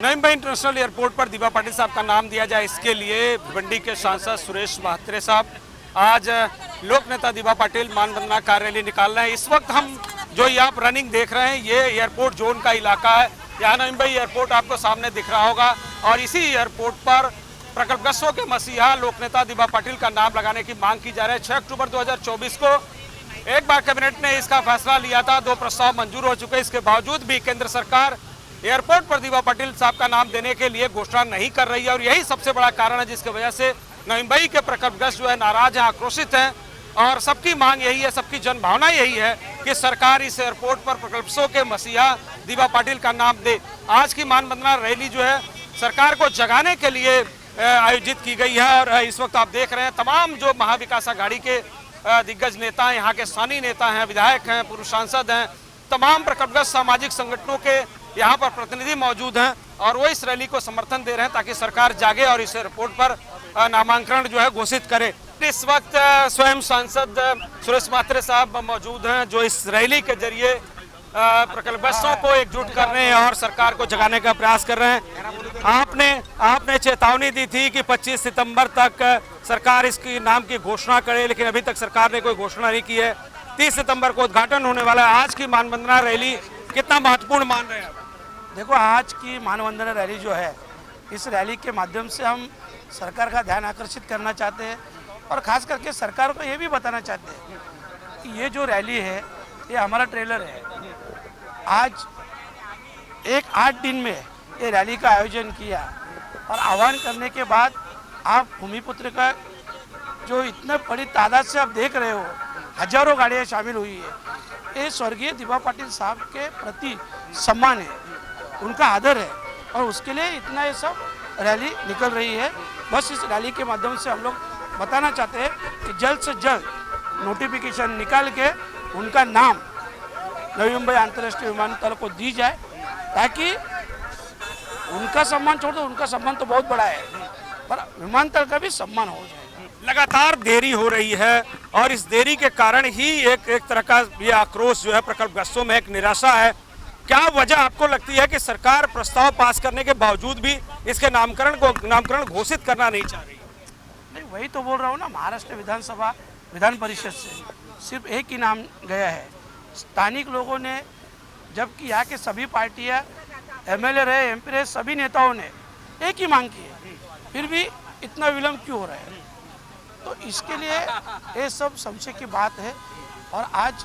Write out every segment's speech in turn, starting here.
नईम भाई international airport पर दीपा पाटिल साहब का नाम दिया जाए, इसके लिए भिवंडी के सांसद सुरेश महात्रे साहब आज लोक नेता दीपा पाटिल मानवंदना कार रैली निकाल रहे हैं। इस वक्त हम जो यहाँ पर रनिंग देख रहे हैं, ये एयरपोर्ट जोन का इलाका है। यहाँ नईम भाई एयरपोर्ट आपको सामने दिख रहा होगा और इसी एयरपोर्ट पर प्रकल्पग्रस्तों के मसीहा लोक नेता दीपा पाटिल का नाम लगाने की मांग की जा रही है। 6 अक्टूबर 2024 को एक बार कैबिनेट ने इसका फैसला लिया था, 2 प्रस्ताव मंजूर हो चुके। इसके बावजूद भी केंद्र सरकार एयरपोर्ट पर दीपा पाटिल साहब का नाम देने के लिए घोषणा नहीं कर रही है और यही सबसे बड़ा कारण है जिसकी वजह से नईम भाई के प्रकल्पग्रस्त जो है नाराज हैं, आक्रोशित हैं और सबकी मांग यही है, सबकी जनभावना यही है कि सरकार इस एयरपोर्ट पर प्रकल्पग्रस्तों के मसीहा दीपा पाटिल का नाम दे। आज की मानवंदना रैली जो है सरकार को जगाने के लिए आयोजित की गई है और इस वक्त आप देख रहे हैं तमाम जो महाविकास आघाड़ी के दिग्गज नेता हैं, यहाँ के स्थानीय नेता हैं, विधायक हैं, पूर्व सांसद हैं, तमाम प्रकल्पग्रस्त सामाजिक संगठनों के यहाँ पर प्रतिनिधि मौजूद हैं और वो इस रैली को समर्थन दे रहे हैं ताकि सरकार जागे और इस एयरपोर्ट पर नामांकन जो है घोषित करे। इस वक्त स्वयं सांसद सुरेश महात्रे साहब मौजूद हैं जो इस रैली के जरिए प्रकल्पग्रस्तों को एकजुट कर रहे हैं और सरकार को जगाने का प्रयास कर रहे हैं। आपने चेतावनी दी थी कि 25 सितंबर तक सरकार इसकी नाम की घोषणा करे, लेकिन अभी तक सरकार ने कोई घोषणा नहीं की है। 30 सितंबर को उद्घाटन होने वाला है। आज की मानवंदना रैली कितना महत्वपूर्ण मान रहे हैं? देखो, आज की मानवंदना रैली जो है, इस रैली के माध्यम से हम सरकार का ध्यान आकर्षित करना चाहते हैं और ख़ास करके सरकार को ये भी बताना चाहते हैं कि ये जो रैली है ये हमारा ट्रेलर है। आज 8 दिन में ये रैली का आयोजन किया और आह्वान करने के बाद आप भूमिपुत्र का जो इतने बड़ी तादाद से आप देख रहे हो, हजारों गाड़ियाँ शामिल हुई है। ये स्वर्गीय दीपा पाटिल साहब के प्रति सम्मान है, उनका आदर है और उसके लिए इतना ये सब रैली निकल रही है। बस इस रैली के माध्यम से हम लोग बताना चाहते हैं कि जल्द से जल्द नोटिफिकेशन निकाल के उनका नाम नवी मुंबई अंतर्राष्ट्रीय विमानतल को दी जाए ताकि उनका सम्मान छोड़ दो, उनका सम्मान तो बहुत बड़ा है पर विमानतल का भी सम्मान हो जाए। लगातार देरी हो रही है और इस देरी के कारण ही एक तरह का ये आक्रोश जो है प्रकल्पग्रस्तों में एक निराशा है। क्या वजह आपको लगती है कि सरकार प्रस्ताव पास करने के बावजूद भी इसके नामकरण घोषित करना नहीं चाह रही? नहीं, वही तो बोल रहा हूँ ना, महाराष्ट्र विधानसभा विधान परिषद से सिर्फ एक ही नाम गया है। स्थानिक लोगों ने, जबकि यहाँ के सभी पार्टियाँ, एमएलए रहे, एमपी रहे, सभी नेताओं ने एक ही मांग की है, फिर भी इतना विलम्ब क्यों हो रहा है? तो इसके लिए ये सब संशय की बात है और आज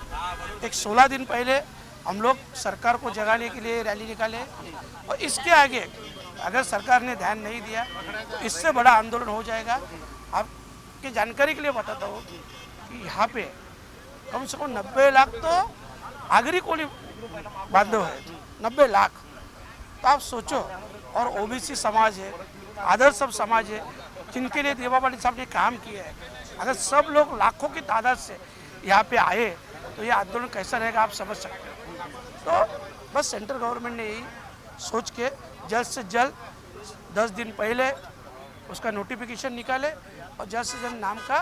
एक 16 दिन पहले हम लोग सरकार को जगाने के लिए रैली निकाले और इसके आगे अगर सरकार ने ध्यान नहीं दिया तो इससे बड़ा आंदोलन हो जाएगा। आपकी जानकारी के लिए बताता हूँ कि यहाँ पे कम से कम 90 लाख तो आगरी कोली बांधव है, 90 लाख। तो आप सोचो, और ओबीसी समाज है, अदर सब समाज है जिनके लिए दीपा पाटिल साहब ने काम किया है। अगर सब लोग लाखों की तादाद से यहाँ पे आए तो ये आंदोलन कैसा रहेगा आप समझ सकते हो। तो बस सेंट्रल गवर्नमेंट ने यही सोच के जल्द से जल्द 10 दिन पहले उसका नोटिफिकेशन निकाले और जल्द से जल्द नाम का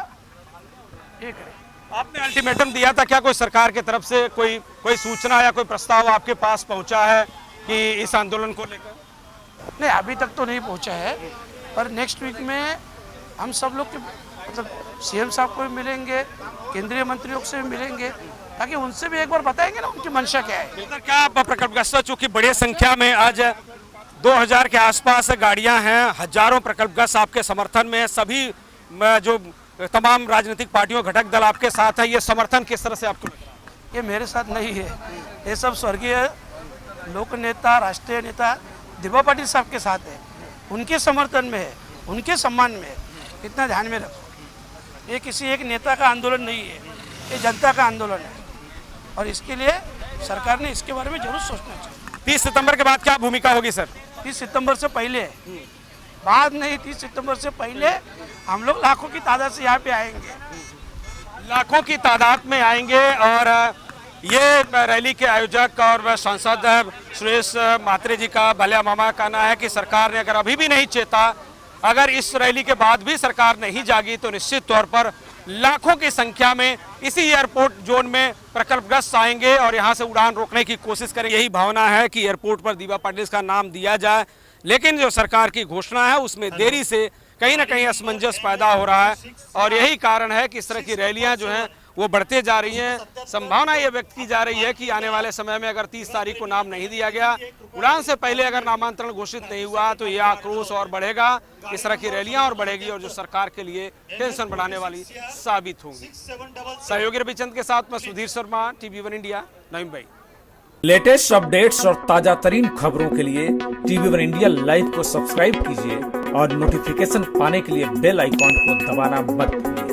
ये करे। आपने अल्टीमेटम दिया था क्या? कोई सरकार की तरफ से कोई सूचना या कोई प्रस्ताव आपके पास पहुंचा है कि इस आंदोलन को लेकर? नहीं, अभी तक तो नहीं पहुंचा है पर नेक्स्ट वीक में हम सब लोग के मतलब सीएम साहब को भी मिलेंगे, केंद्रीय मंत्रियों से भी मिलेंगे ताकि उनसे भी एक बार बताएंगे ना उनकी मंशा क्या है। क्या प्रकल्पग्रस्त चूंकि बड़ी संख्या में आज 2000 के आसपास गाड़ियां हैं, हजारों प्रकल्पग्रस्त आपके समर्थन में, सभी जो तमाम राजनीतिक पार्टियों घटक दल आपके साथ है, ये समर्थन किस तरह से आपको? ये मेरे साथ नहीं है, ये सब स्वर्गीय लोक नेता, राष्ट्रीय नेता दीपा पाटिल साहब के साथ है, उनके समर्थन में है, उनके सम्मान में है। इतना ध्यान में रखो, ये किसी एक नेता का आंदोलन नहीं है, ये जनता का आंदोलन है और इसके लिए सरकार ने इसके बारे में जरूर सोचना चाहिए। 30 सितंबर के बाद क्या भूमिका होगी सर? 30 सितंबर से पहले, बाद नहीं, 30 सितंबर से पहले हम लोग लाखों की तादाद से यहाँ पे आएंगे, लाखों की तादाद में आएंगे और ये रैली के आयोजक और सांसद सुरेश महात्रे जी का भल्या मामा का कहना है कि सरकार ने अगर अभी भी नहीं चेता, अगर इस रैली के बाद भी सरकार नहीं जागी तो निश्चित तौर पर लाखों की संख्या में इसी एयरपोर्ट जोन में प्रकल्पग्रस्त आएंगे और यहां से उड़ान रोकने की कोशिश करें। यही भावना है कि एयरपोर्ट पर दीपा पाटिल का नाम दिया जाए। लेकिन जो सरकार की घोषणा है उसमें देरी से कहीं ना कहीं असमंजस पैदा हो रहा है और यही कारण है कि इस तरह की रैलियां जो हैं वो बढ़ते जा रही हैं। संभावना ये व्यक्त की जा रही है कि आने वाले समय में अगर 30 तारीख को नाम नहीं दिया गया, उड़ान से पहले अगर नामांतरण घोषित नहीं हुआ, तो यह आक्रोश और बढ़ेगा, इस तरह की रैलियां और बढ़ेगी और जो सरकार के लिए टेंशन बढ़ाने वाली साबित होंगी। सहयोगी रविचंद के साथ मैं सुधीर शर्मा, TV1 इंडिया, नई मुंबई। लेटेस्ट अपडेट्स और ताजा तरीन खबरों के लिए TV1 इंडिया लाइव को सब्सक्राइब कीजिए और नोटिफिकेशन पाने के लिए बेल आइकॉन को दबाना मत भूलिए।